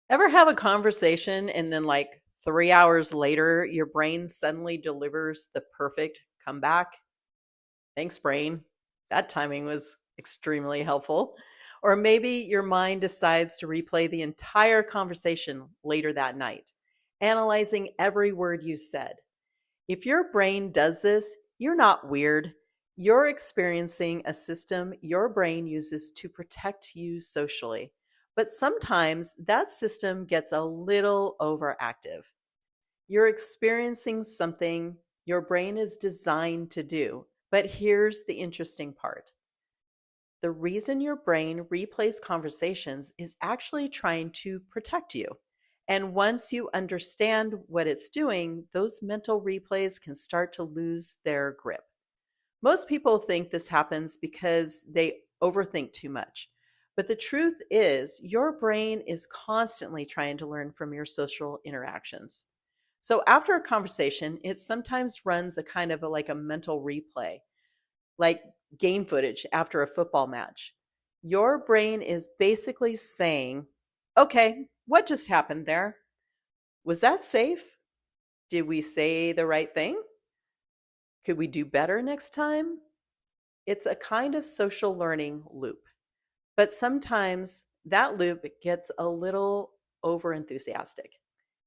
Ever have a conversation and then, like 3 hours later, your brain suddenly delivers the perfect comeback? Thanks, brain. That timing was extremely helpful. Or maybe your mind decides to replay the entire conversation later that night, analyzing every word you said. If your brain does this, you're not weird. You're experiencing a system your brain uses to protect you socially. But sometimes that system gets a little overactive. You're experiencing something your brain is designed to do. But here's the interesting part: the reason your brain replays conversations is actually trying to protect you. And once you understand what it's doing, those mental replays can start to lose their grip. Most people think this happens because they overthink too much. But the truth is, your brain is constantly trying to learn from your social interactions. So after a conversation, it sometimes runs a kind of like a mental replay, like game footage after a football match. Your brain is basically saying, okay, what just happened there? Was that safe? Did we say the right thing? Could we do better next time? It's a kind of social learning loop. But sometimes that loop gets a little over enthusiastic.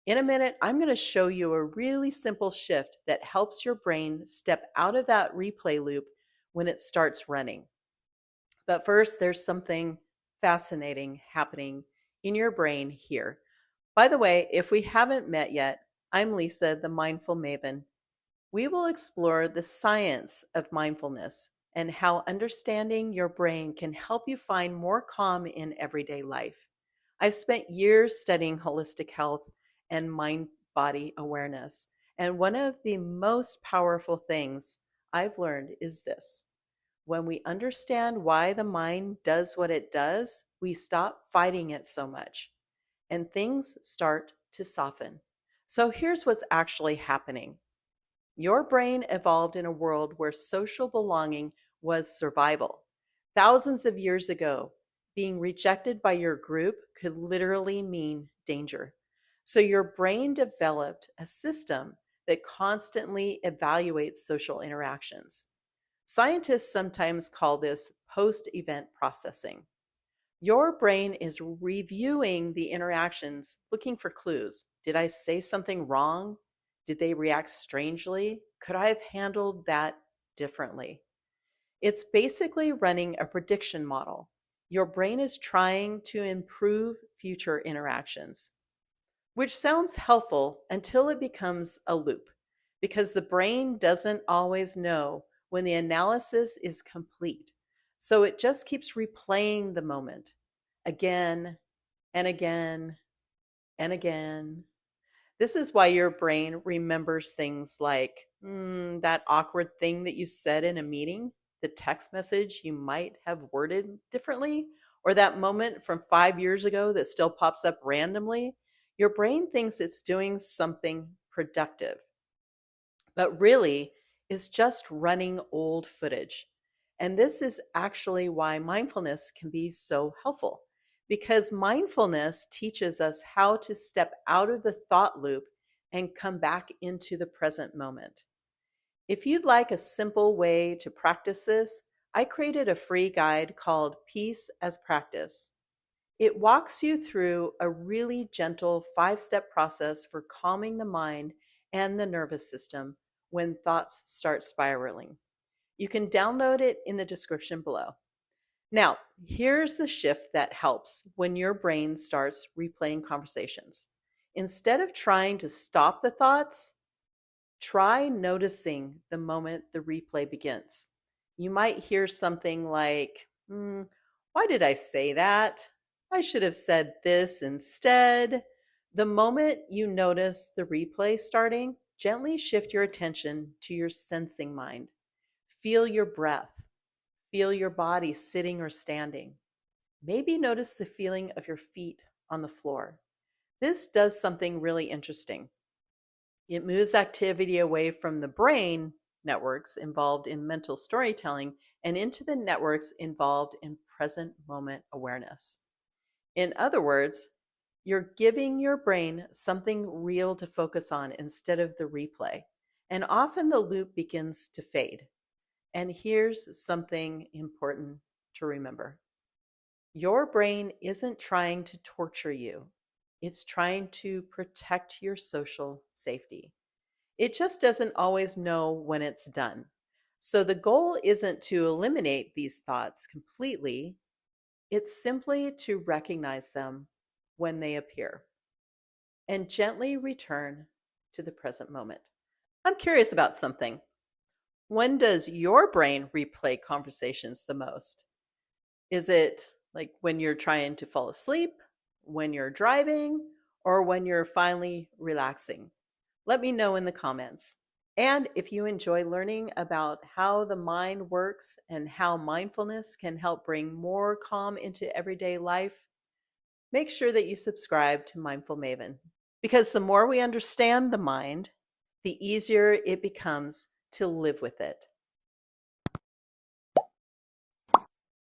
In a minute, I'm going to show you a really simple shift that helps your brain step out of that replay loop when it starts running. But first, there's something fascinating happening in your brain here. By the way, if we haven't met yet, I'm Lisa, the Mindful Maven. We will explore the science of mindfulness and how understanding your brain can help you find more calm in everyday life. I've spent years studying holistic health and mind body awareness, and one of the most powerful things I've learned is this: when we understand why the mind does what it does, we stop fighting it so much and things start to soften. So here's what's actually happening: your brain evolved in a world where social belonging was survival. Thousands of years ago, being rejected by your group could literally mean danger. So your brain developed a system that constantly evaluates social interactions. Scientists sometimes call this post event processing. Your brain is reviewing the interactions, looking for clues. Did I say something wrong? Did they react strangely? Could I have handled that differently? It's basically running a prediction model. Your brain is trying to improve future interactions, which sounds helpful until it becomes a loop, because the brain doesn't always know when the analysis is complete. So it just keeps replaying the moment again and again and again. This is why your brain remembers things like that awkward thing that you said in a meeting, the text message you might have worded differently, or that moment from 5 years ago that still pops up randomly. Your brain thinks it's doing something productive, but really is just running old footage. And this is actually why mindfulness can be so helpful, because mindfulness teaches us how to step out of the thought loop and come back into the present moment. If you'd like a simple way to practice this, I created a free guide called Peace as Practice. It walks you through a really gentle 5 step process for calming the mind and the nervous system when thoughts start spiraling. You can download it in the description below. Now, here's the shift that helps when your brain starts replaying conversations. Instead of trying to stop the thoughts, try noticing the moment the replay begins. You might hear something like, why did I say that? I should have said this instead. The moment you notice the replay starting, gently shift your attention to your sensing mind. Feel your breath. Feel your body sitting or standing. Maybe notice the feeling of your feet on the floor. This does something really interesting. It moves activity away from the brain networks involved in mental storytelling and into the networks involved in present moment awareness. In other words, You're giving your brain something real to focus on instead of the replay. And often the loop begins to fade. And here's something important to remember: your brain isn't trying to torture you, it's trying to protect your social safety. It just doesn't always know when it's done. So the goal isn't to eliminate these thoughts completely, it's simply to recognize them when they appear and gently return to the present moment. I'm curious about something. When does your brain replay conversations the most? Is it like when you're trying to fall asleep, when you're driving, or when you're finally relaxing? Let me know in the comments. And if you enjoy learning about how the mind works and how mindfulness can help bring more calm into everyday life, make sure that you subscribe to Mindful Maven. Because the more we understand the mind, the easier it becomes to live with it.